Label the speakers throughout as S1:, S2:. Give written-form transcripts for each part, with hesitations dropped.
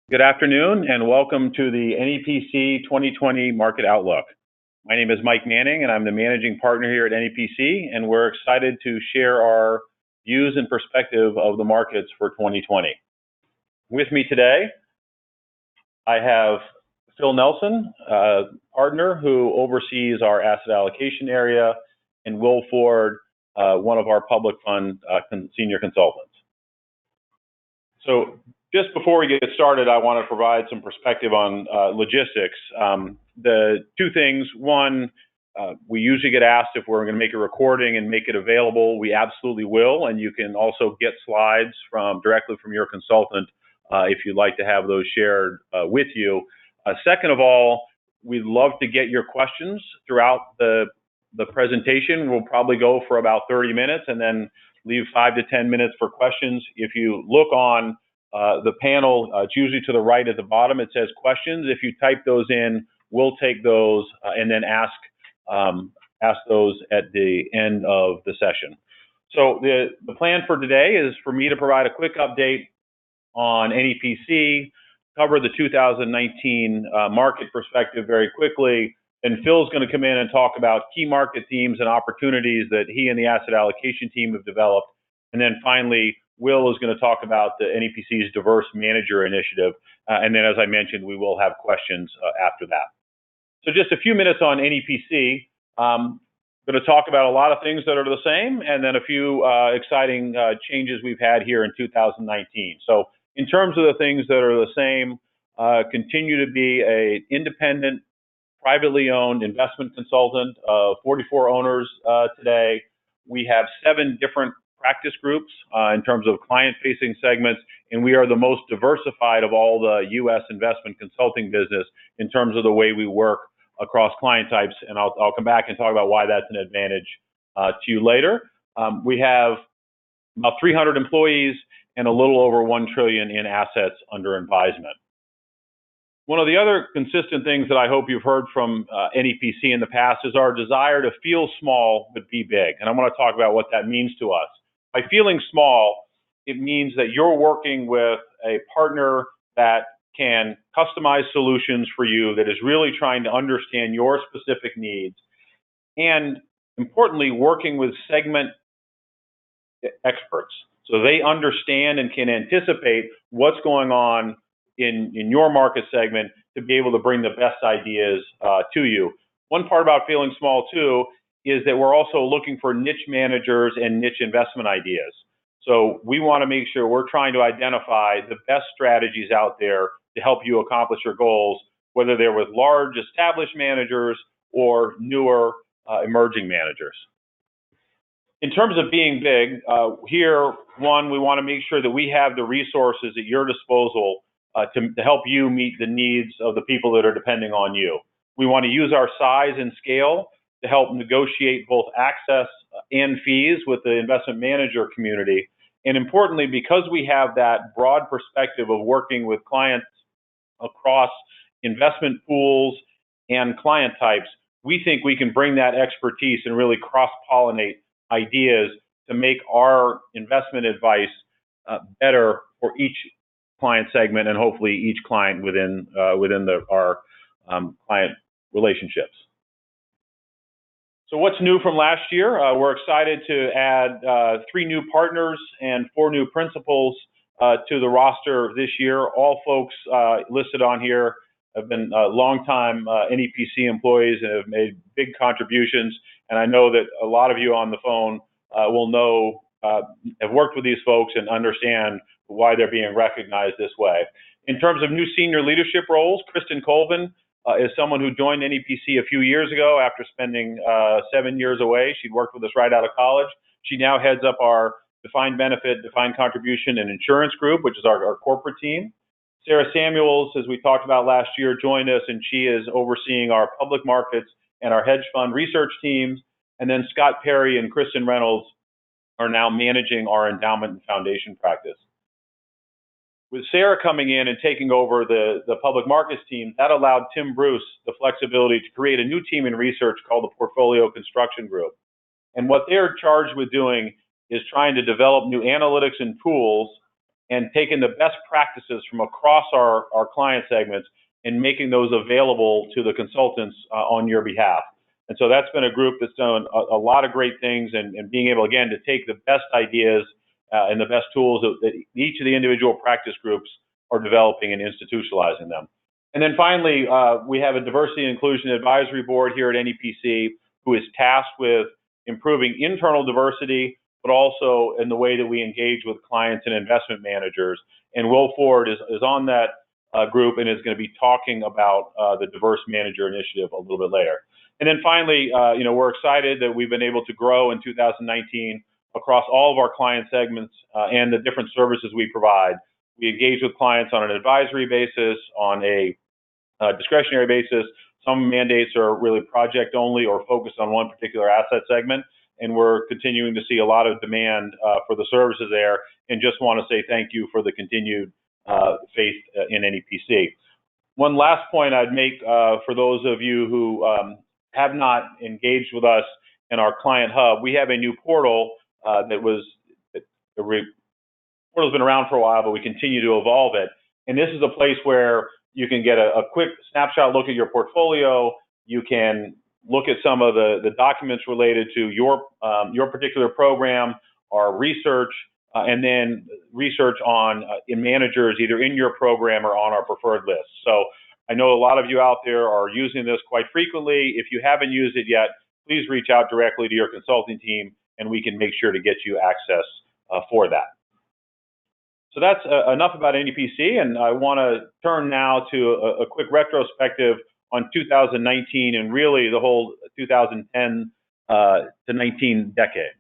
S1: Good afternoon and welcome to the NEPC 2020 Market Outlook. My name is Mike Manning and I'm the managing partner here at NEPC, and we're excited to share our views and perspective of the markets for 2020. With me today, I have Phil Nelson, partner who oversees our asset allocation area, and Will Ford, one of our public fund senior consultants. So just before we get started, I want to provide some perspective on logistics. The two things: one, we usually get asked if we're going to make a recording and make it available. We absolutely will, and you can also get slides directly from your consultant if you'd like to have those shared with you. Second of all, we'd love to get your questions throughout the presentation. We'll probably go for about 30 minutes and then leave 5 to 10 minutes for questions. If you look on the panel, it's usually to the right at the bottom, it says questions. If you type those in, we'll take those and then ask those at the end of the session. So the plan for today is for me to provide a quick update on NEPC, cover the 2019 market perspective very quickly, and Phil's going to come in and talk about key market themes and opportunities that he and the asset allocation team have developed. And then finally, Will is going to talk about the NEPC's Diverse Manager Initiative. And then, as I mentioned, we will have questions after that. So just a few minutes on NEPC. I'm going to talk about a lot of things that are the same, and then a few exciting changes we've had here in 2019. So in terms of the things that are the same, continue to be an independent, privately owned investment consultant of 44 owners today. We have 7 different practice groups in terms of client-facing segments, and we are the most diversified of all the U.S. investment consulting business in terms of the way we work across client types, and I'll come back and talk about why that's an advantage to you later. We have about 300 employees and a little over $1 trillion in assets under advisement. One of the other consistent things that I hope you've heard from NEPC in the past is our desire to feel small but be big. And I want to talk about what that means to us. By feeling small, it means that you're working with a partner that can customize solutions for you, that is really trying to understand your specific needs, and importantly, working with segment experts. So they understand and can anticipate what's going on in your market segment to be able to bring the best ideas to you. One part about feeling small too is that we're also looking for niche managers and niche investment ideas. So we want to make sure we're trying to identify the best strategies out there to help you accomplish your goals, whether they're with large established managers or newer emerging managers. In terms of being big, here, one, we want to make sure that we have the resources at your disposal to help you meet the needs of the people that are depending on you. We want to use our size and scale to help negotiate both access and fees with the investment manager community. And importantly, because we have that broad perspective of working with clients across investment pools and client types, we think we can bring that expertise and really cross-pollinate ideas to make our investment advice better for each client segment and hopefully each client within our client relationships. So what's new from last year? We're excited to add 3 new partners and 4 new principals to the roster this year. All folks listed on here have been long-time NEPC employees and have made big contributions. And I know that a lot of you on the phone will know, have worked with these folks and understand why they're being recognized this way. In terms of new senior leadership roles, Kristen Colvin is someone who joined NEPC a few years ago after spending 7 years away. She'd worked with us right out of college. She now heads up our defined benefit, defined contribution, and insurance group, which is our corporate team. Sarah Samuels, as we talked about last year, joined us, and she is overseeing our public markets and our hedge fund research teams. And then Scott Perry and Kristen Reynolds are now managing our endowment and foundation practice. With Sarah coming in and taking over the public markets team, that allowed Tim Bruce the flexibility to create a new team in research called the Portfolio Construction Group. And what they're charged with doing is trying to develop new analytics and tools and taking the best practices from across our client segments and making those available to the consultants on your behalf. And so that's been a group that's done a lot of great things, and being able, again, to take the best ideas and the best tools that each of the individual practice groups are developing and institutionalizing them. And then finally, we have a diversity and inclusion advisory board here at NEPC who is tasked with improving internal diversity, but also in the way that we engage with clients and investment managers. And Will Ford is on that group and is going to be talking about the Diverse Manager Initiative a little bit later. And then finally, we're excited that we've been able to grow in 2019 across all of our client segments and the different services we provide. We engage with clients on an advisory basis, on a discretionary basis. Some mandates are really project only or focused on one particular asset segment, and we're continuing to see a lot of demand for the services there, and just want to say thank you for the continued faith in NEPC. One last point I'd make for those of you who have not engaged with us in our client hub, we have a new portal the portal's been around for a while, but we continue to evolve it. And this is a place where you can get a quick snapshot look at your portfolio. You can look at some of the documents related to your particular program, our research, and then research on in managers either in your program or on our preferred list. So I know a lot of you out there are using this quite frequently. If you haven't used it yet, please reach out directly to your consulting team, and we can make sure to get you access for that. So that's enough about NEPC, and I want to turn now to a quick retrospective on 2019 and really the whole 2010 to 19 decade.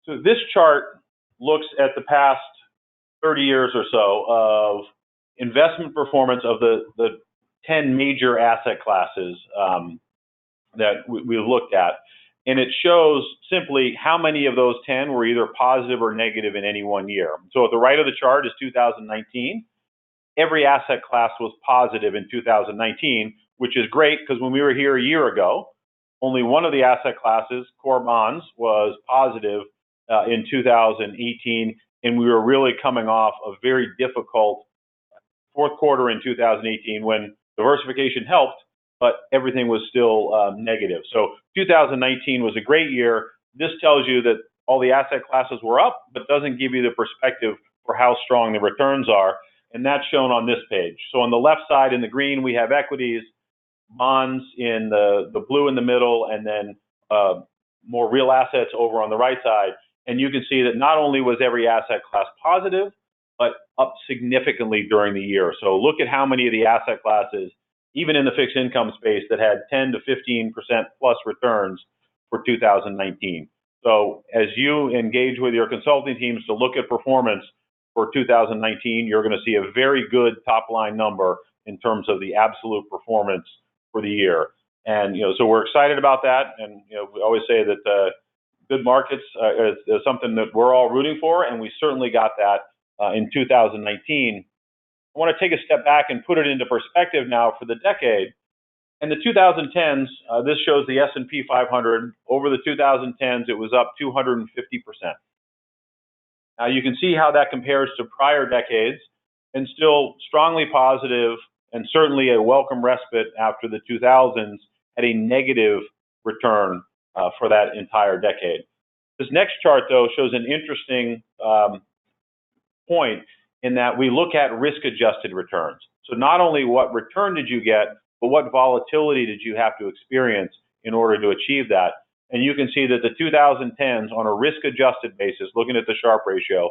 S1: So this chart looks at the past 30 years or so of investment performance of the 10 major asset classes that we've looked at. And it shows simply how many of those 10 were either positive or negative in any one year. So at the right of the chart is 2019. Every asset class was positive in 2019, which is great because when we were here a year ago, only one of the asset classes, core bonds, was positive in 2018, and we were really coming off a very difficult fourth quarter in 2018 when diversification helped, but everything was still negative. So 2019 was a great year. This tells you that all the asset classes were up, but doesn't give you the perspective for how strong the returns are, and that's shown on this page. So on the left side in the green, we have equities, bonds in the blue in the middle, and then more real assets over on the right side. And you can see that not only was every asset class positive, but up significantly during the year. So look at how many of the asset classes, even in the fixed income space, that had 10 to 15% plus returns for 2019. So as you engage with your consulting teams to look at performance for 2019, you're going to see a very good top line number in terms of the absolute performance for the year. And, so we're excited about that. And, we always say that good markets is something that we're all rooting for, and we certainly got that in 2019. I want to take a step back and put it into perspective now for the decade. In the 2010s, this shows the S&P 500. Over the 2010s, it was up 250%. Now you can see how that compares to prior decades, and still strongly positive, and certainly a welcome respite after the 2000s at a negative return for that entire decade. This next chart, though, shows an interesting point in that we look at risk-adjusted returns. So not only what return did you get, but what volatility did you have to experience in order to achieve that? And you can see that the 2010s, on a risk-adjusted basis, looking at the Sharpe ratio,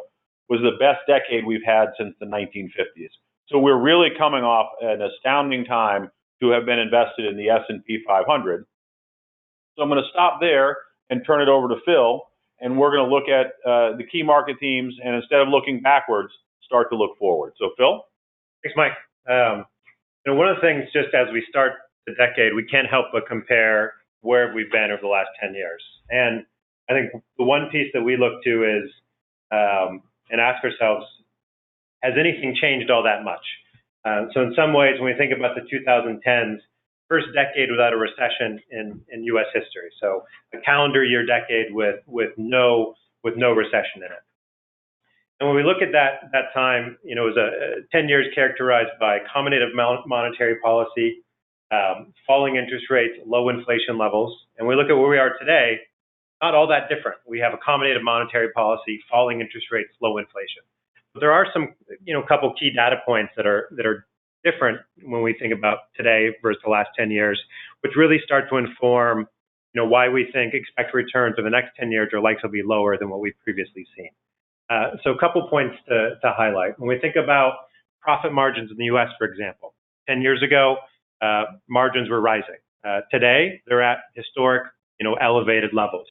S1: was the best decade we've had since the 1950s. So we're really coming off an astounding time to have been invested in the S&P 500. So I'm going to stop there and turn it over to Phil, and we're going to look at the key market themes, and instead of looking backwards, start to look forward. So Phil?
S2: Thanks, Mike. One of the things, just as we start the decade, we can't help but compare where we've been over the last 10 years. And I think the one piece that we look to is, and ask ourselves, has anything changed all that much? So in some ways, when we think about the 2010s, first decade without a recession in U.S. history. So a calendar year decade with no recession in it. And when we look at that time, it was 10 years characterized by accommodative monetary policy, falling interest rates, low inflation levels. And we look at where we are today, not all that different. We have accommodative monetary policy, falling interest rates, low inflation. But there are some, couple key data points that are different when we think about today versus the last 10 years, which really start to inform, why we think expected returns over the next 10 years are likely to be lower than what we've previously seen. So a couple points to highlight. When we think about profit margins in the U.S., for example, 10 years ago, margins were rising. Today, they're at historic, elevated levels.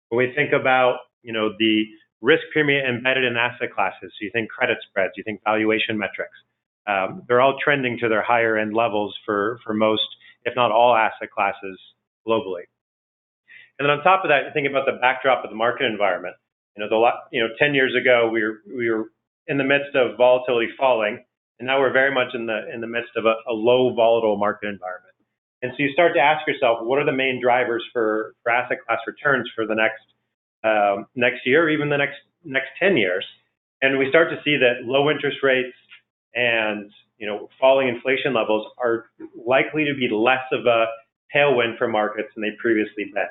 S2: When we think about, the risk premium embedded in asset classes, so you think credit spreads, you think valuation metrics, they're all trending to their higher end levels for most, if not all, asset classes globally. And then on top of that, you think about the backdrop of the market environment. 10 years ago, we were in the midst of volatility falling, and now we're very much in the midst of a low volatile market environment. And so you start to ask yourself, what are the main drivers for asset class returns for the next year, or even the next 10 years? And we start to see that low interest rates and falling inflation levels are likely to be less of a tailwind for markets than they previously been.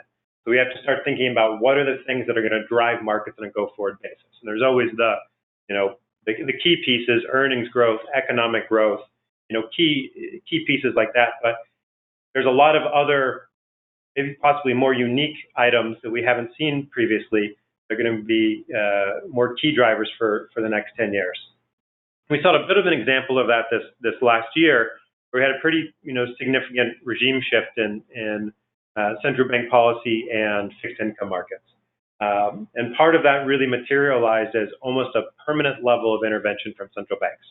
S2: So we have to start thinking about what are the things that are going to drive markets on a go-forward basis. And there's always the key pieces: earnings growth, economic growth, key pieces like that. But there's a lot of other, maybe possibly more unique items that we haven't seen previously. They're going to be more key drivers for the next 10 years. We saw a bit of an example of that this last year, where we had a pretty significant regime shift in central bank policy and fixed income markets. And part of that really materialized as almost a permanent level of intervention from central banks.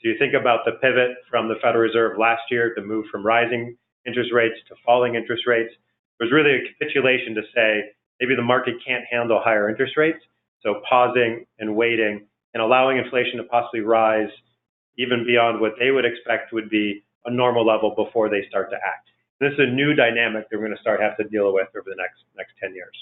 S2: So you think about the pivot from the Federal Reserve last year to move from rising interest rates to falling interest rates. It was really a capitulation to say, maybe the market can't handle higher interest rates. So pausing and waiting and allowing inflation to possibly rise even beyond what they would expect would be a normal level before they start to act. This is a new dynamic that we're going to have to deal with over the next 10 years.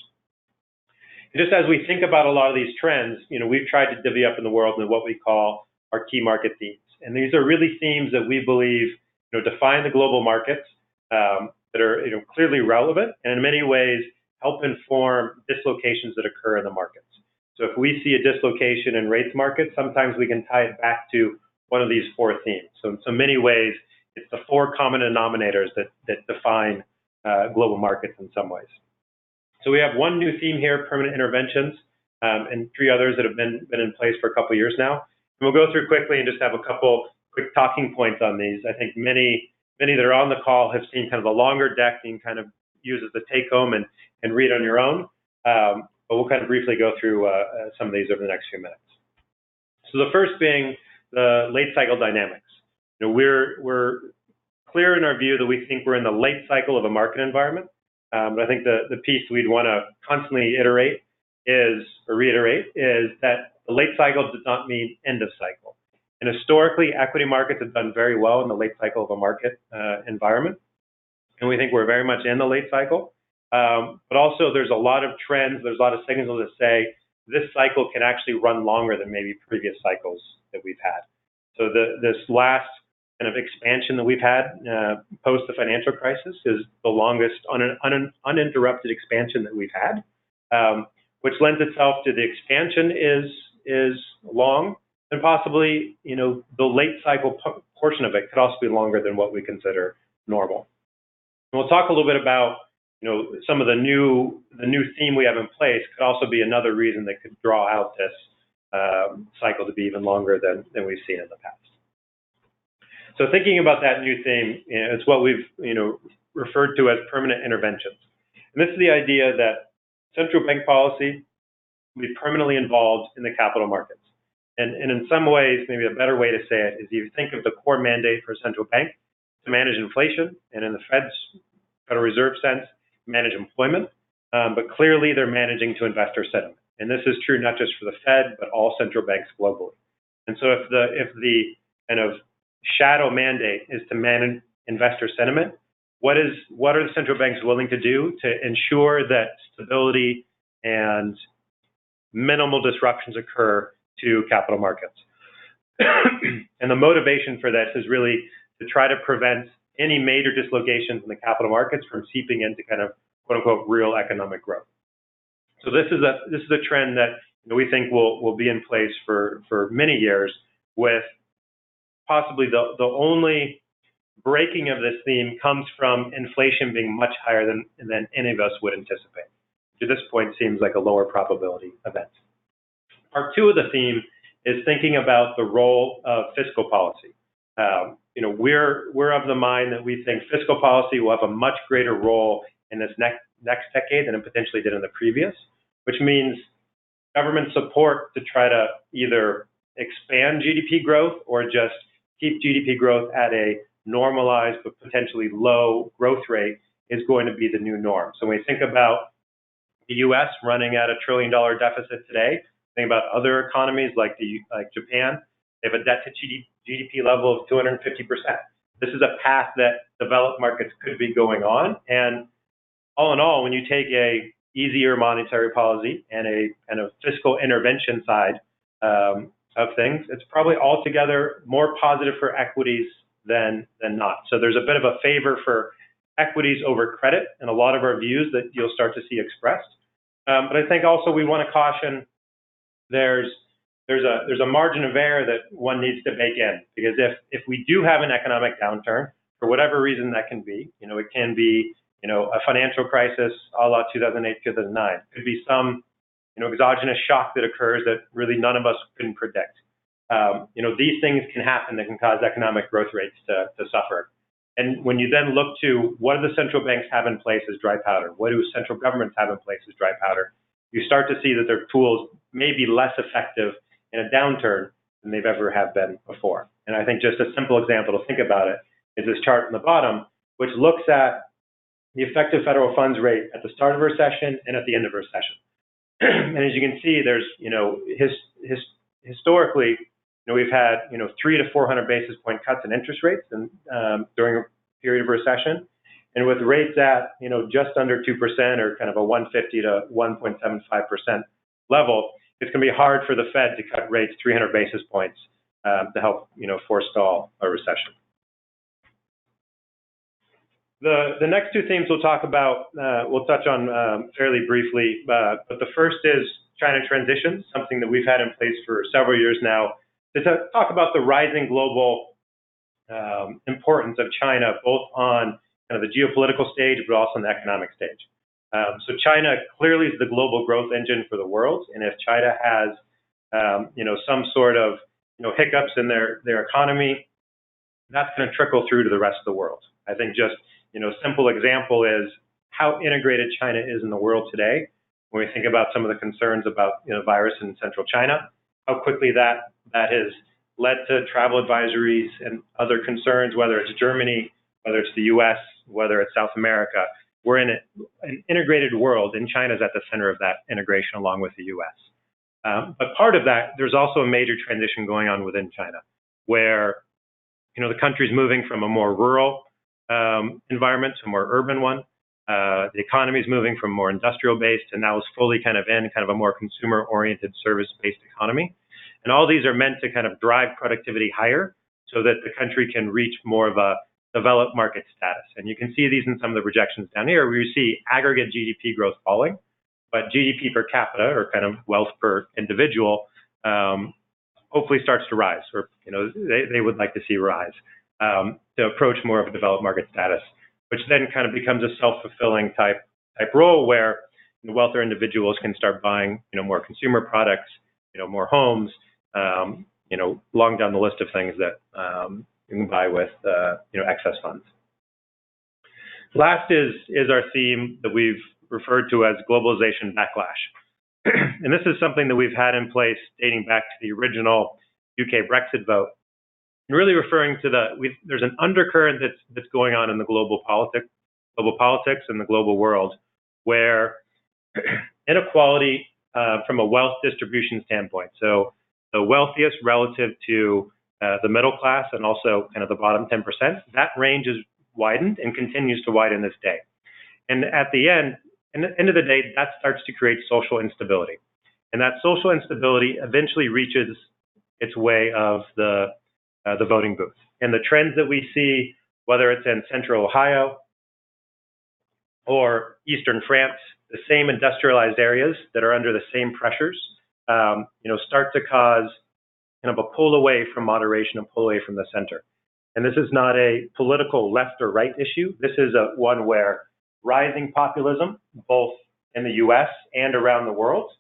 S2: And just as we think about a lot of these trends, we've tried to divvy up in the world into what we call our key market themes. And these are really themes that we believe define the global markets, that are clearly relevant, and in many ways help inform dislocations that occur in the markets. So if we see a dislocation in rates markets, sometimes we can tie it back to one of these four themes. So in so many ways, it's the four common denominators that define global markets in some ways. So we have one new theme here: permanent interventions, and three others that have been in place for a couple of years now. And we'll go through quickly and just have a couple quick talking points on these. I think many that are on the call have seen kind of a longer deck you can kind of use as a take home and read on your own. But we'll kind of briefly go through some of these over the next few minutes. So the first being the late cycle dynamics. We're clear in our view that we think we're in the late cycle of a market environment. But I think the piece we'd want to constantly reiterate is that the late cycle does not mean end of cycle. And historically, equity markets have done very well in the late cycle of a market environment. And we think we're very much in the late cycle. But also there's a lot of trends, there's a lot of signals that say this cycle can actually run longer than maybe previous cycles that we've had. So this last kind of expansion that we've had post the financial crisis is the longest uninterrupted expansion that we've had, which lends itself to the expansion is long, and possibly the late cycle portion of it could also be longer than what we consider normal. And we'll talk a little bit about some of the new theme we have in place could also be another reason that could draw out this cycle to be even longer than we've seen in the past. So thinking about that new theme, it's what we've referred to as permanent interventions. And this is the idea that central bank policy will be permanently involved in the capital markets. And in some ways, maybe a better way to say it is you think of the core mandate for a central bank to manage inflation, and in the Federal Reserve sense, manage employment. But clearly, they're managing to investor sentiment. And this is true not just for the Fed, but all central banks globally. And so if the kind of shadow mandate is to manage investor sentiment, what are the central banks willing to do to ensure that stability and minimal disruptions occur to capital markets. And the motivation for this is really to try to prevent any major dislocations in the capital markets from seeping into kind of quote unquote real economic growth. So this is a trend that we think will be in place for many years, with possibly the only breaking of this theme comes from inflation being much higher than any of us would anticipate. To this point, seems like a lower probability event. Part two of the theme is thinking about the role of fiscal policy. We're of the mind that we think fiscal policy will have a much greater role in this next decade than it potentially did in the previous, which means government support to try to either expand GDP growth or just keep GDP growth at a normalized but potentially low growth rate is going to be the new norm. So when we think about the U.S. running at $1 trillion deficit today, think about other economies like Japan, they have a debt to GDP level of 250%. This is a path that developed markets could be going on. And all in all, when you take a easier monetary policy and a kind of fiscal intervention side of things, it's probably altogether more positive for equities than not. So there's a bit of a favor for equities over credit in a lot of our views that you'll start to see expressed. But I think also we want to caution there's a margin of error that one needs to bake in, because if we do have an economic downturn, for whatever reason that can be, it can be a financial crisis a la 2008, 2009. It could be some exogenous shock that occurs that really none of us can predict. These things can happen that can cause economic growth rates to suffer. And when you then look to what do the central banks have in place as dry powder, what do central governments have in place as dry powder, you start to see that their tools may be less effective in a downturn than they've ever have been before. And I think just a simple example to think about it is this chart on the bottom, which looks at the effective federal funds rate at the start of a recession and at the end of a recession. And as you can see, there's, historically, we've had, 300 to 400 basis point cuts in interest rates and during a period of recession. And with rates at, just under 2% or kind of a 150 to 1.75% level, it's going to be hard for the Fed to cut rates 300 basis points to help, forestall a recession. The next two themes we'll talk about, we'll touch on fairly briefly, but the first is China transition, something that we've had in place for several years now, to talk about the rising global importance of China, both on kind of the geopolitical stage, but also on the economic stage. So China clearly is the global growth engine for the world, and if China has, some sort of, hiccups in their economy, that's going to trickle through to the rest of the world. I think just, simple example is how integrated China is in the world today. When we think about some of the concerns about, virus in central China, how quickly that has led to travel advisories and other concerns, whether it's Germany, whether it's the U.S., whether it's South America. We're in an integrated world, and China's at the center of that integration along with the U.S. But part of that, there's also a major transition going on within China, where the country's moving from a more rural environment to a more urban one. The economy is moving from more industrial-based and now is fully kind of a more consumer-oriented, service-based economy. And all these are meant to kind of drive productivity higher so that the country can reach more of a developed market status. And you can see these in some of the projections down here, where you see aggregate GDP growth falling, but GDP per capita, or kind of wealth per individual, hopefully starts to rise, or they would like to see rise to approach more of a developed market status, which then kind of becomes a self-fulfilling type role where the wealthier individuals can start buying more consumer products, more homes, long down the list of things that you can buy with excess funds. Last is our theme that we've referred to as globalization backlash. And this is something that we've had in place dating back to the original UK Brexit vote. And really referring to there's an undercurrent that's going on in the global politics and the global world, where inequality from a wealth distribution standpoint, so the wealthiest relative to the middle class and also kind of the bottom 10%, that range is widened and continues to widen this day. And at the end of the day, that starts to create social instability. And that social instability eventually reaches its way of the voting booth. And the trends that we see, whether it's in central Ohio or eastern France, the same industrialized areas that are under the same pressures, start to cause kind of a pull away from moderation and pull away from the center. And this is not a political left or right issue. This is one where rising populism, both in the US and around the world,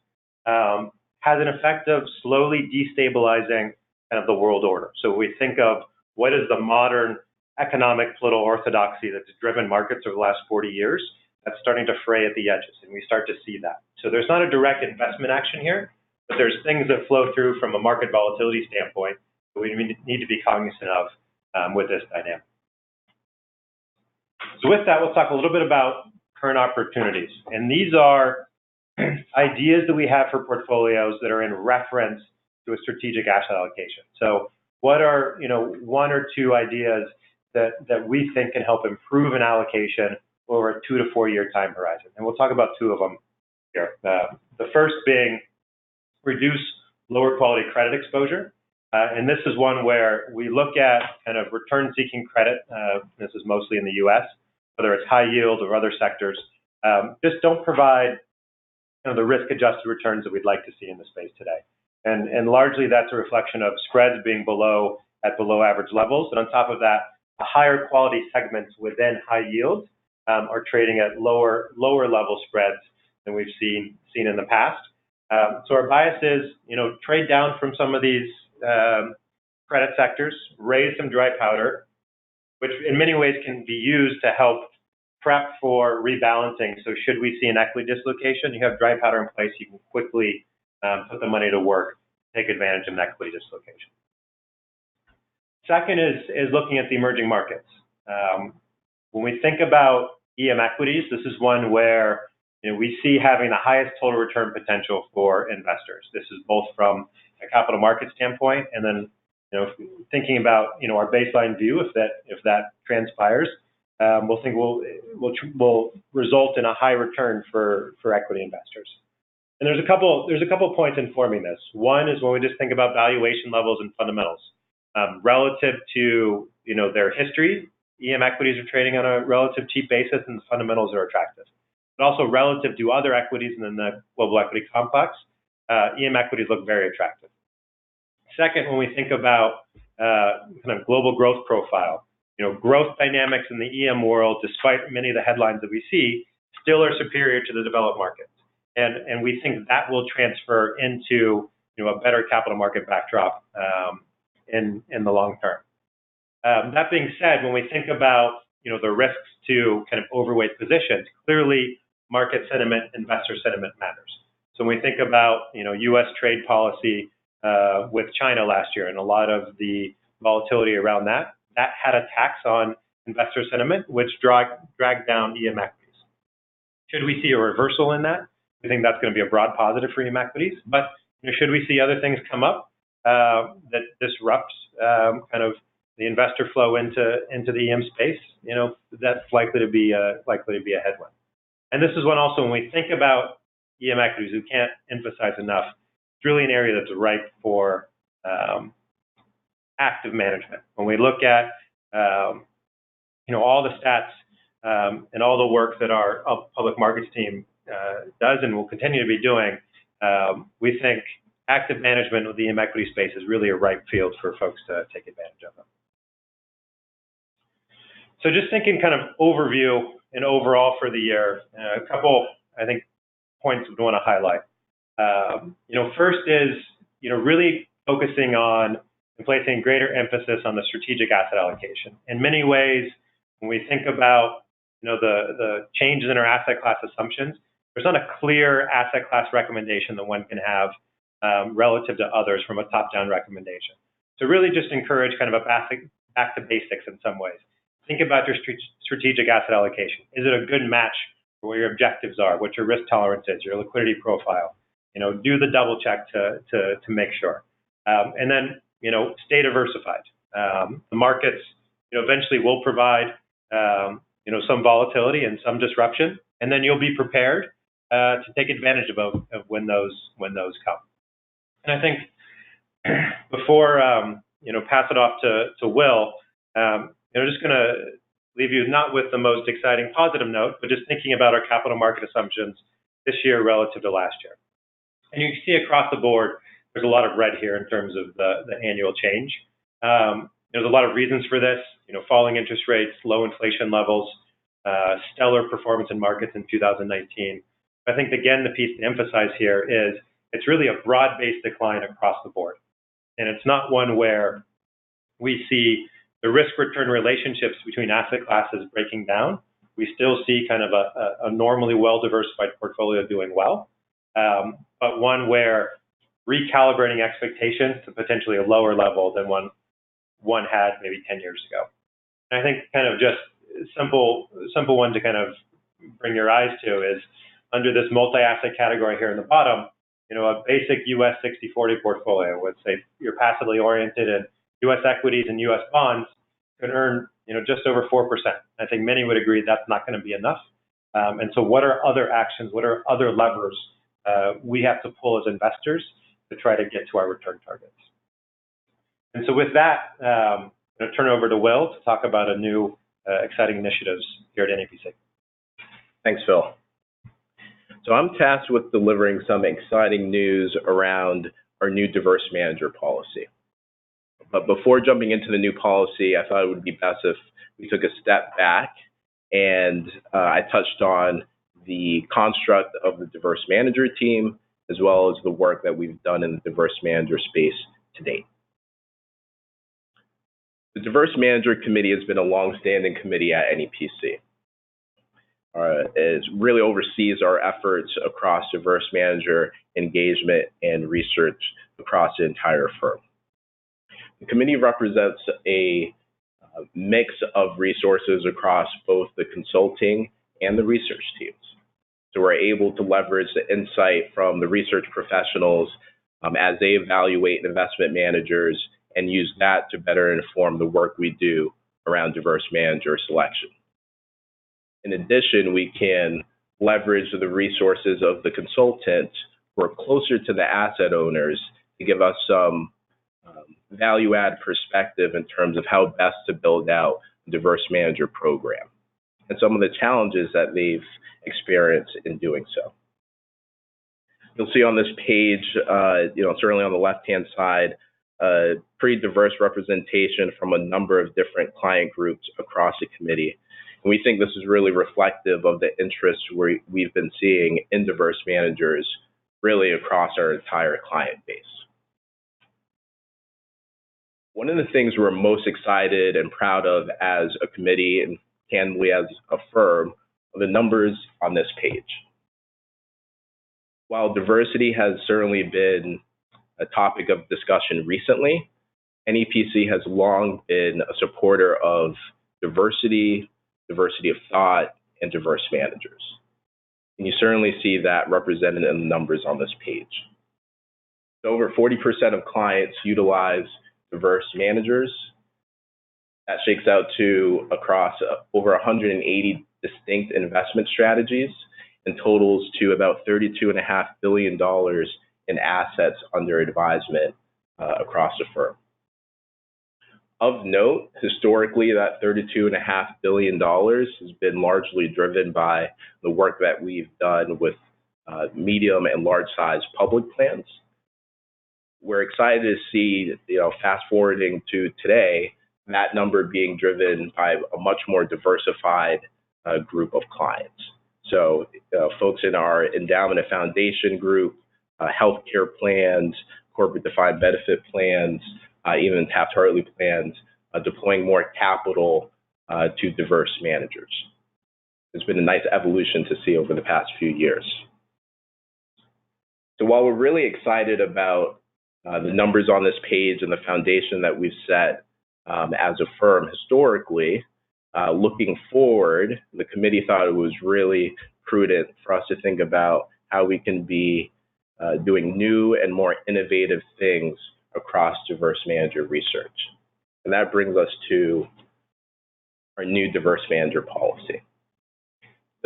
S2: has an effect of slowly destabilizing kind of the world order. So we think of what is the modern economic political orthodoxy that's driven markets over the last 40 years, that's starting to fray at the edges, and we start to see that. So there's not a direct investment action here, but there's things that flow through from a market volatility standpoint that we need to be cognizant of with this dynamic. So with that, we'll talk a little bit about current opportunities. And these are ideas that we have for portfolios that are in reference to a strategic asset allocation. So what are one or two ideas that we think can help improve an allocation over a 2 to 4 year time horizon? And we'll talk about two of them here. The first being reduce lower quality credit exposure. And this is one where we look at kind of return-seeking credit. This is mostly in the U.S., whether it's high yield or other sectors, just don't provide the risk-adjusted returns that we'd like to see in the space today. And largely that's a reflection of spreads being below average levels. And on top of that, the higher quality segments within high yield are trading at lower level spreads than we've seen in the past. So our bias is, trade down from some of these credit sectors, raise some dry powder, which in many ways can be used to help prep for rebalancing. So should we see an equity dislocation, you have dry powder in place, you can quickly put the money to work, take advantage of an equity dislocation. Second is looking at the emerging markets. When we think about EM equities, this is one where we see having the highest total return potential for investors. This is both from a capital market standpoint, and then thinking about our baseline view. If that transpires, we'll think will result in a high return for equity investors. And there's a couple points informing this. One is when we just think about valuation levels and fundamentals relative to their history. EM equities are trading on a relative cheap basis, and the fundamentals are attractive. But also relative to other equities and then the global equity complex, EM equities look very attractive. Second, when we think about kind of global growth profile, growth dynamics in the EM world, despite many of the headlines that we see, still are superior to the developed markets. And we think that will transfer into a better capital market backdrop in the long term. That being said, when we think about the risks to kind of overweight positions, clearly market sentiment, investor sentiment matters. So when we think about U.S. trade policy with China last year and a lot of the volatility around that had a tax on investor sentiment, which dragged down EM equities. Should we see a reversal in that? We think that's going to be a broad positive for EM equities. But should we see other things come up that disrupts kind of the investor flow into the EM space, that's likely to be a headwind. And this is one also when we think about EM equities, we can't emphasize enough. It's really an area that's ripe for active management. When we look at all the stats and all the work that our public markets team does and will continue to be doing, we think active management with the EM equity space is really a ripe field for folks to take advantage of them. So just thinking kind of overview and overall for the year, a couple, I think, points we want to highlight. First is, really focusing on and placing greater emphasis on the strategic asset allocation. In many ways, when we think about, the changes in our asset class assumptions, there's not a clear asset class recommendation that one can have relative to others from a top-down recommendation. So really just encourage kind of a back to basics in some ways. Think about your strategic asset allocation. Is it a good match for where your objectives are, what your risk tolerance is, your liquidity profile? Do the double check to make sure. And then, stay diversified. The markets, eventually will provide, some volatility and some disruption, and then you'll be prepared to take advantage of when those come. And I think before pass it off to Will, just going to leave you not with the most exciting positive note, but just thinking about our capital market assumptions this year relative to last year. And you can see across the board, there's a lot of red here in terms of the annual change. There's a lot of reasons for this, falling interest rates, low inflation levels, stellar performance in markets in 2019. I think, again, the piece to emphasize here is it's really a broad-based decline across the board. And it's not one where we see the risk-return relationships between asset classes breaking down. We still see kind of a normally well-diversified portfolio doing well, but one where recalibrating expectations to potentially a lower level than one had maybe 10 years ago. And I think kind of just simple one to kind of bring your eyes to is under this multi-asset category here in the bottom, a basic US 60-40 portfolio with, say, you're passively oriented in US equities and US bonds can earn, just over 4%. I think many would agree that's not going to be enough. And so what are other actions, what are other levers we have to pull as investors to try to get to our return targets? And so with that, I'm going to turn over to Will to talk about a new exciting initiatives here at NEPC.
S3: Thanks, Phil. So I'm tasked with delivering some exciting news around our new diverse manager policy. But before jumping into the new policy, I thought it would be best if we took a step back and I touched on the construct of the diverse manager team, as well as the work that we've done in the diverse manager space to date. The Diverse Manager Committee has been a long-standing committee at NEPC. It really oversees our efforts across diverse manager engagement and research across the entire firm. The committee represents a mix of resources across both the consulting and the research teams. So we're able to leverage the insight from the research professionals as they evaluate investment managers and use that to better inform the work we do around diverse manager selection. In addition, we can leverage the resources of the consultants who are closer to the asset owners to give us some value-add perspective in terms of how best to build out a diverse manager program and some of the challenges that they've experienced in doing so. You'll see on this page, certainly on the left-hand side, pretty diverse representation from a number of different client groups across the committee. And we think this is really reflective of the interest we've been seeing in diverse managers really across our entire client base. One of the things we're most excited and proud of as a committee and candidly as a firm are the numbers on this page. While diversity has certainly been a topic of discussion recently, NEPC has long been a supporter of diversity of thought, and diverse managers. And you certainly see that represented in the numbers on this page. So over 40% of clients utilize diverse managers. That shakes out to across over 180 distinct investment strategies and totals to about $32.5 billion in assets under advisement across the firm. Of note, historically, that $32.5 billion has been largely driven by the work that we've done with medium and large-sized public plans. We're excited to see, fast forwarding to today, that number being driven by a much more diversified group of clients. So folks in our endowment and foundation group, healthcare plans, corporate defined benefit plans, even Taft-Hartley plans, deploying more capital to diverse managers. It's been a nice evolution to see over the past few years. So while we're really excited about the numbers on this page and the foundation that we've set as a firm historically, looking forward, the committee thought it was really prudent for us to think about how we can be doing new and more innovative things across diverse manager research. And that brings us to our new diverse manager policy.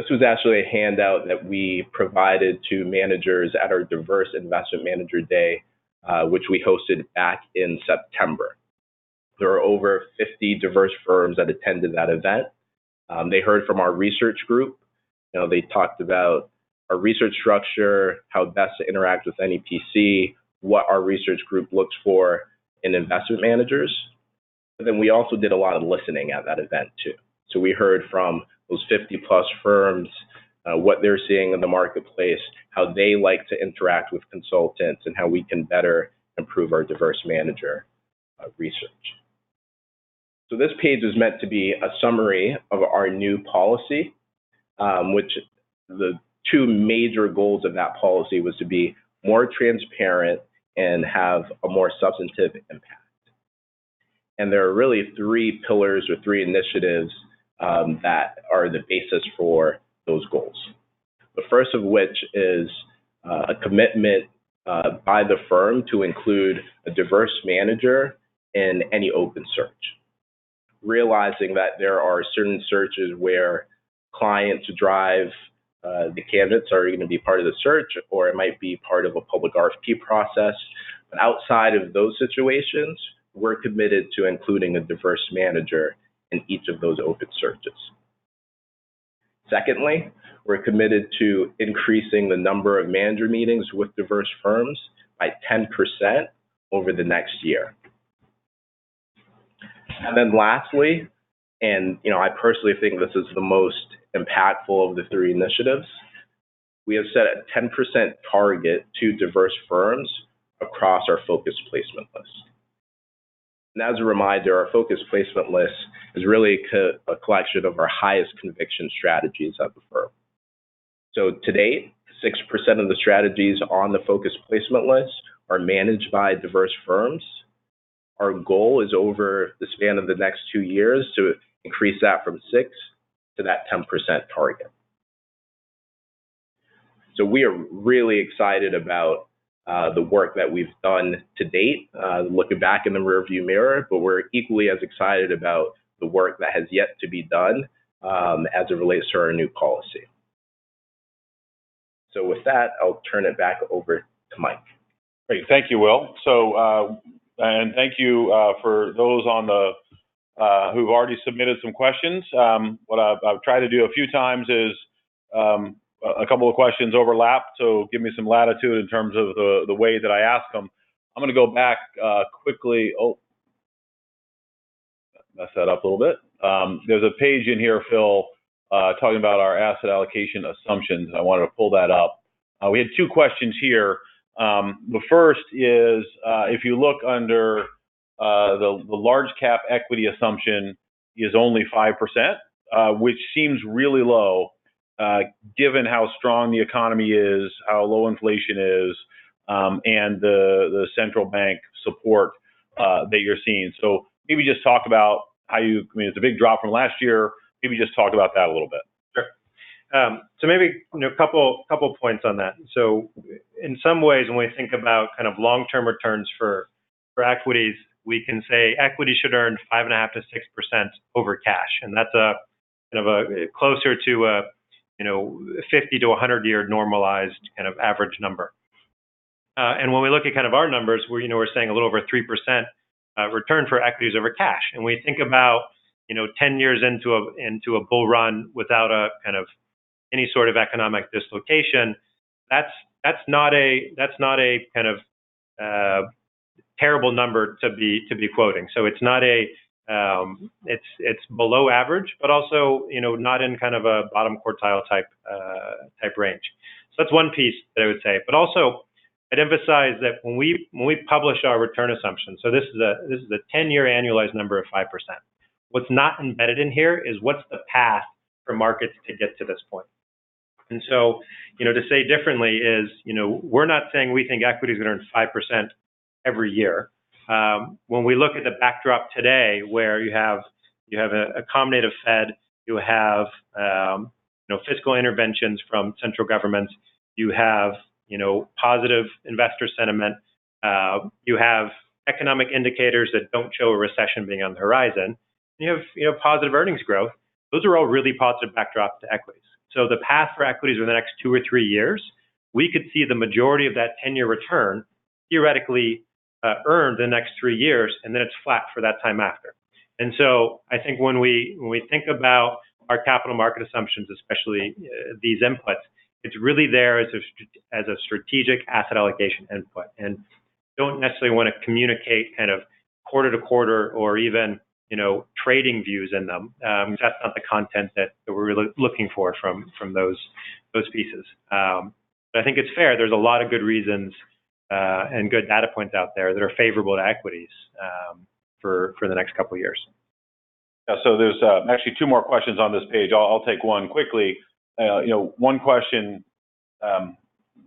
S3: This was actually a handout that we provided to managers at our Diverse Investment Manager Day, which we hosted back in September. There were over 50 diverse firms that attended that event. They heard from our research group. They talked about our research structure, how best to interact with NEPC, what our research group looks for in investment managers. But then we also did a lot of listening at that event too. So we heard from those 50 plus firms, what they're seeing in the marketplace, how they like to interact with consultants, and how we can better improve our diverse manager research. So this page is meant to be a summary of our new policy, which the two major goals of that policy was to be more transparent and have a more substantive impact. And there are really three pillars or three initiatives that are the basis for those goals. The first of which is a commitment by the firm to include a diverse manager in any open search, realizing that there are certain searches where clients drive the candidates are going to be part of the search, or it might be part of a public RFP process. But outside of those situations, we're committed to including a diverse manager in each of those open searches. Secondly, we're committed to increasing the number of manager meetings with diverse firms by 10% over the next year. And then lastly, and I personally think this is the most impactful of the three initiatives, we have set a 10% target to diverse firms across our focused placement list. And as a reminder, our focused placement list is really a collection of our highest conviction strategies at the firm. So to date, 6% of the strategies on the focused placement list are managed by diverse firms. Our goal is over the span of the next 2 years to increase that from 6 to that 10% target. So we are really excited about the work that we've done to date, looking back in the rearview mirror, but we're equally as excited about the work that has yet to be done as it relates to our new policy. So with that, I'll turn it back over to Mike.
S1: Great, thank you, Will. So, and thank you for those on the who've already submitted some questions. What I've tried to do a few times is a couple of questions overlap, so give me some latitude in terms of the way that I ask them. I'm going to go back quickly. Oh, mess that up a little bit. There's a page in here, Phil, talking about our asset allocation assumptions. I wanted to pull that up. We had two questions here. The first is if you look under the large cap equity assumption is only 5%, which seems really low. Given how strong the economy is, how low inflation is, and the central bank support that you're seeing. So maybe just talk about how it's a big drop from last year. Maybe just talk about that a little bit.
S2: Sure. So maybe a couple points on that. So in some ways, when we think about kind of long-term returns for equities, we can say equity should earn 5.5% to 6% over cash, and that's a kind of a closer to a 50 to 100-year normalized kind of average number. And when we look at kind of our numbers, we're saying a little over 3% return for equities over cash. And we think about 10 years into a bull run without a kind of any sort of economic dislocation, that's not a kind of terrible number to be quoting. So it's not it's below average, but also not in kind of a bottom quartile type range. So that's one piece that I would say. But also, I'd emphasize that when we publish our return assumptions, so this is a 10-year annualized number of 5%. What's not embedded in here is what's the path for markets to get to this point. And so, to say differently is, we're not saying we think equity is going to earn 5% every year. When we look at the backdrop today, where you have a accommodative Fed, you have fiscal interventions from central governments, you have positive investor sentiment, you have economic indicators that don't show a recession being on the horizon, and you have positive earnings growth. Those are all really positive backdrops to equities. So the path for equities over the next 2 or 3 years, we could see the majority of that 10-year return theoretically earned the next 3 years, and then it's flat for that time after. And so I think when we think about our capital market assumptions, especially these inputs, it's really there as a strategic asset allocation input, and don't necessarily want to communicate kind of quarter to quarter or even trading views in them. That's not the content that we're really looking for from those pieces. But I think it's fair. There's a lot of good reasons and good data points out there that are favorable to equities for the next couple of years.
S1: Yeah, so there's actually 2 more questions on this page. I'll take one quickly. One question,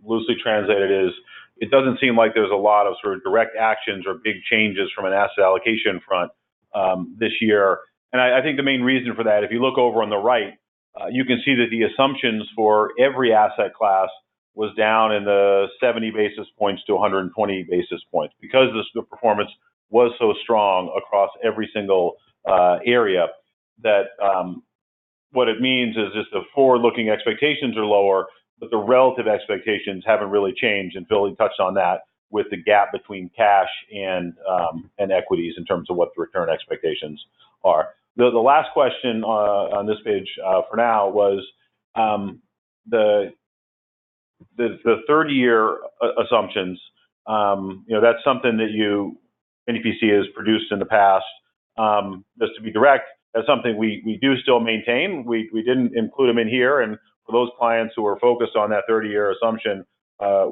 S1: loosely translated, is it doesn't seem like there's a lot of sort of direct actions or big changes from an asset allocation front this year. And I think the main reason for that, if you look over on the right, you can see that the assumptions for every asset class was down in the 70 basis points to 120 basis points because the performance was so strong across every single area that what it means is just the forward-looking expectations are lower, but the relative expectations haven't really changed, and Philly touched on that with the gap between cash and equities in terms of what the return expectations are. The last question on this page for now was the 30-year assumptions. That's something that NEPC has produced in the past. Just to be direct, that's something we do still maintain. We didn't include them in here, and for those clients who are focused on that 30-year assumption,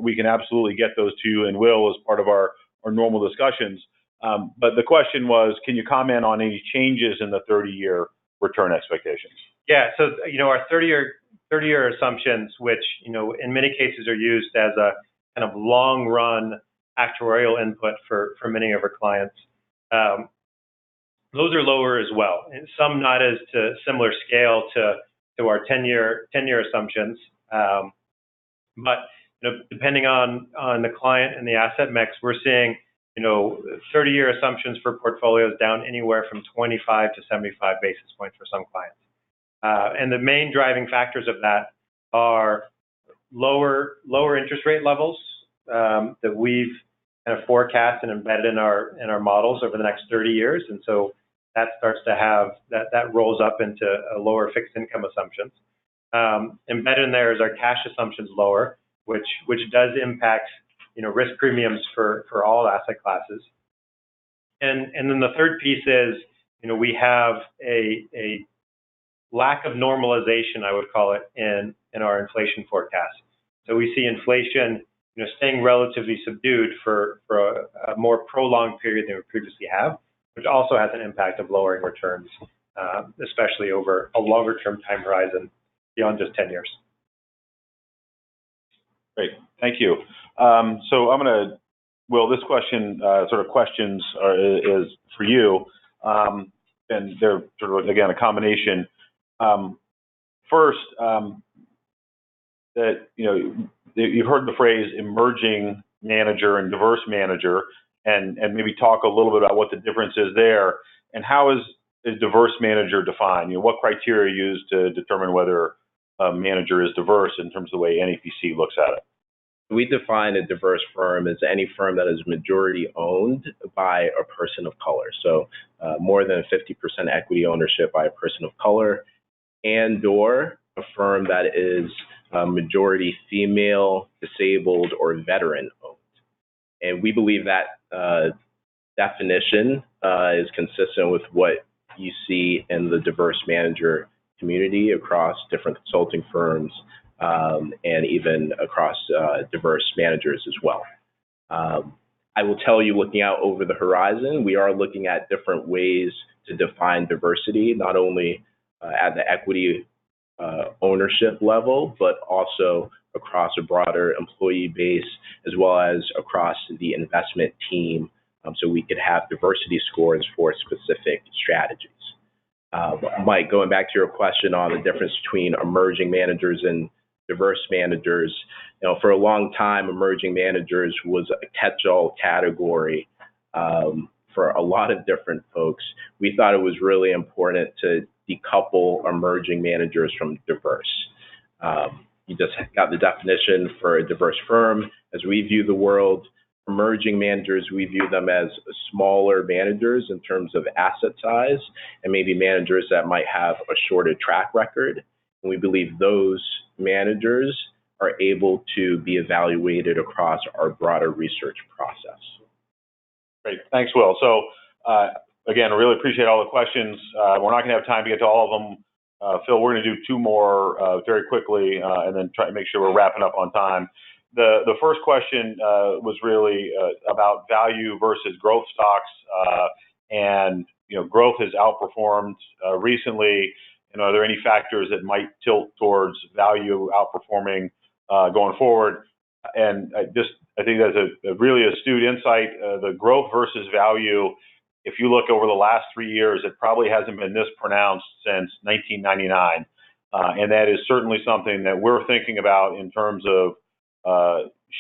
S1: we can absolutely get those to you and will as part of our normal discussions. But the question was, can you comment on any changes in the 30-year return expectations?
S2: Yeah, so our 30-year assumptions, which in many cases are used as a kind of long-run actuarial input for many of our clients, those are lower as well, and some not as to similar scale to our 10-year assumptions. But depending on the client and the asset mix, we're seeing 30-year assumptions for portfolios down anywhere from 25 to 75 basis points for some clients. And the main driving factors of that are lower interest rate levels that we've kind of forecast and embedded in our models over the next 30 years, and so that starts to have that rolls up into a lower fixed income assumptions. Embedded in there is our cash assumptions lower, which does impact risk premiums for all asset classes. And then the third piece is we have a lack of normalization, I would call it, in our inflation forecast. So we see inflation staying relatively subdued for a more prolonged period than we previously have, which also has an impact of lowering returns, especially over a longer term time horizon beyond just 10 years.
S1: Great, thank you. So I'm going to, Will, this question, questions is for you, and they're sort of, again, a combination. First, that you've heard the phrase emerging manager and diverse manager, and maybe talk a little bit about what the difference is there, and how is diverse manager defined? What criteria are used to determine whether a manager is diverse in terms of the way NEPC looks at it?
S3: We define a diverse firm as any firm that is majority owned by a person of color. So more than 50% equity ownership by a person of color, and/or a firm that is majority female, disabled, or veteran owned. And we believe that definition is consistent with what you see in the diverse manager community across different consulting firms, and even across diverse managers as well. I will tell you, looking out over the horizon, we are looking at different ways to define diversity, not only at the equity ownership level, but also across a broader employee base, as well as across the investment team, so we could have diversity scores for specific strategies. Mike, going back to your question on the difference between emerging managers and diverse managers, for a long time, emerging managers was a catch-all category for a lot of different folks. We thought it was really important to decouple emerging managers from diverse. You just got the definition for a diverse firm. As we view the world, emerging managers, we view them as smaller managers in terms of asset size, and maybe managers that might have a shorter track record. And we believe those managers are able to be evaluated across our broader research process.
S1: Great, thanks, Will. So again, I really appreciate all the questions. We're not gonna have time to get to all of them. Phil, we're gonna do two more very quickly and then try to make sure we're wrapping up on time. The first question was really about value versus growth stocks, and growth has outperformed recently. Are there any factors that might tilt towards value outperforming going forward? And I think that's a really astute insight. The growth versus value, if you look over the last 3 years, it probably hasn't been this pronounced since 1999, and that is certainly something that we're thinking about in terms of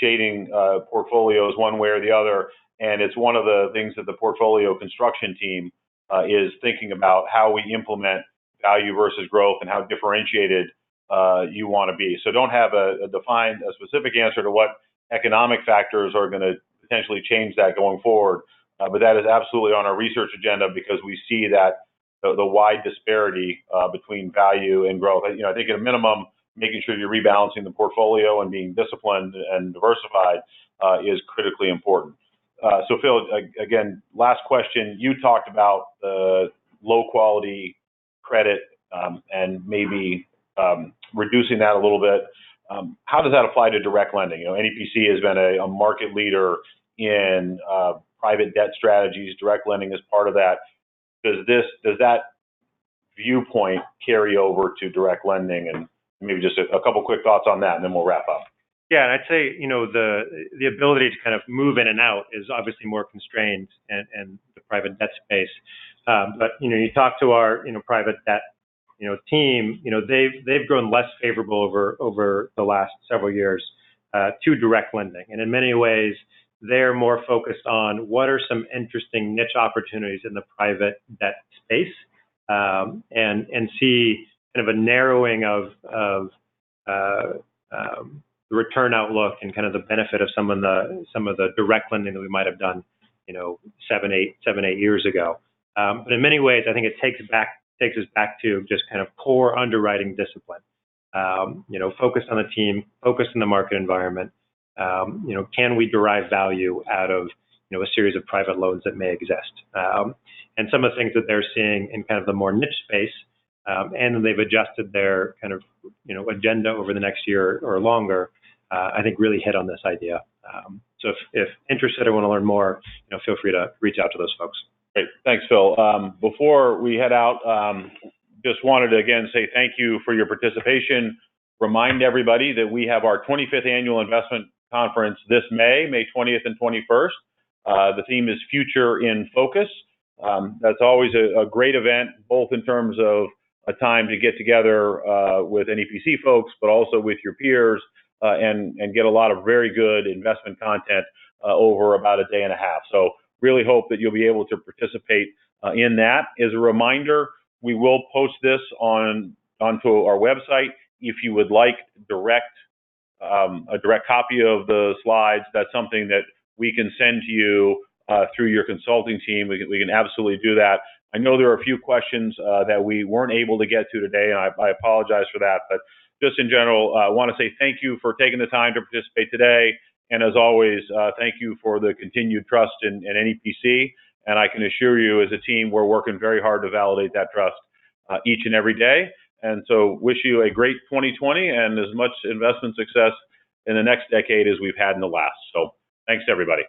S1: shading portfolios one way or the other, and it's one of the things that the portfolio construction team is thinking about, how we implement value versus growth and how differentiated you want to be. So don't have a specific answer to what economic factors are going to potentially change that going forward, but that is absolutely on our research agenda because we see that the wide disparity between value and growth. I think at a minimum, making sure you're rebalancing the portfolio and being disciplined and diversified is critically important. So Phil, again, last question. You talked about the low quality credit and maybe reducing that a little bit. How does that apply to direct lending? NEPC has been a market leader in private debt strategies. Direct lending is part of that. Does that viewpoint carry over to direct lending? And maybe just a couple quick thoughts on that, and then we'll wrap up.
S2: Yeah, and I'd say the ability to kind of move in and out is obviously more constrained in the private debt space. But you talk to our private debt team, they've grown less favorable over the last several years to direct lending, and in many ways they're more focused on what are some interesting niche opportunities in the private debt space, and see kind of a narrowing of the return outlook and kind of the benefit of some of the direct lending that we might have done, 7, 8 years ago. But in many ways, I think it takes us back to just kind of core underwriting discipline. Focused on the team, focused on the market environment. Can we derive value out of a series of private loans that may exist? And some of the things that they're seeing in kind of the more niche space, and they've adjusted their kind of agenda over the next year or longer, I think really hit on this idea. So if interested or want to learn more, feel free to reach out to those folks.
S1: Great, thanks, Phil. Before we head out, just wanted to again say thank you for your participation. Remind everybody that we have our 25th annual investment conference this May 20th and 21st. The theme is Future in Focus. That's always a great event, both in terms of a time to get together with NEPC folks, but also with your peers and get a lot of very good investment content over about a day and a half. So really hope that you'll be able to participate in that. As a reminder, we will post this onto our website. If you would like a direct copy of the slides, that's something that we can send to you through your consulting team. We can absolutely do that. I know there are a few questions that we weren't able to get to today, and I apologize for that. But just in general, I want to say thank you for taking the time to participate today. And as always, thank you for the continued trust in NEPC. And I can assure you, as a team, we're working very hard to validate that trust each and every day. And so wish you a great 2020 and as much investment success in the next decade as we've had in the last. So thanks, everybody.